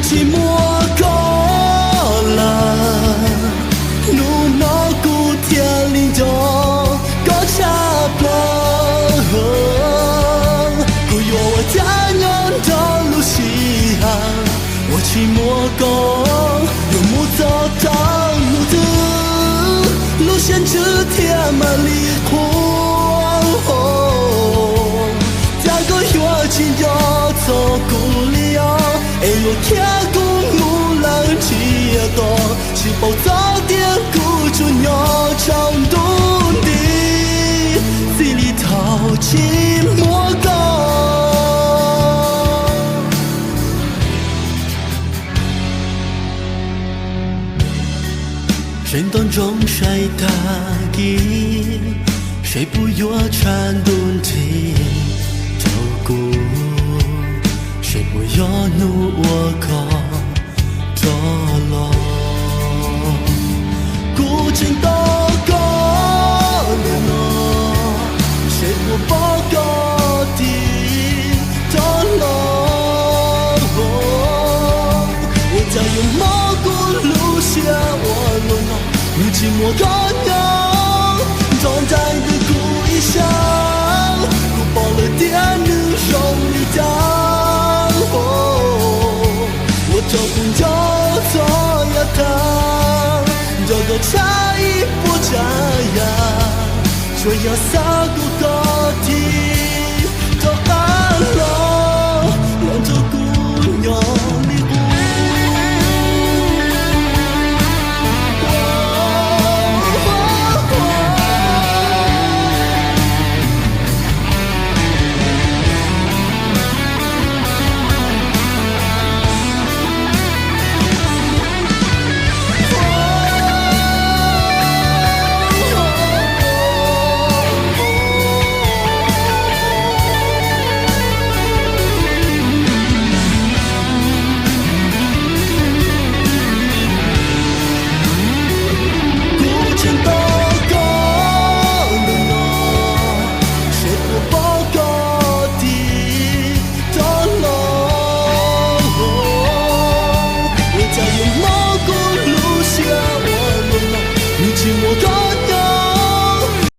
寂寞够了，努毛骨天灵中够差不，古有我家人的路西行，我寂寞够，有木走到路途，路线只天满离苦，加个月情要走故里哦，哎呦天公路浪起多，是否早点顾住鸟长东的，心里头寂寞够。人当中谁打击，谁不越缠顿体照顾，谁不要怒我靠着了，孤枕都够了，谁不报告的着了，我将用毛骨路线我了。如今我刚要装载的故意想，鼓爆了电女手里讲，我这不叫做呀他，这个差异不加呀，说要撒个狗。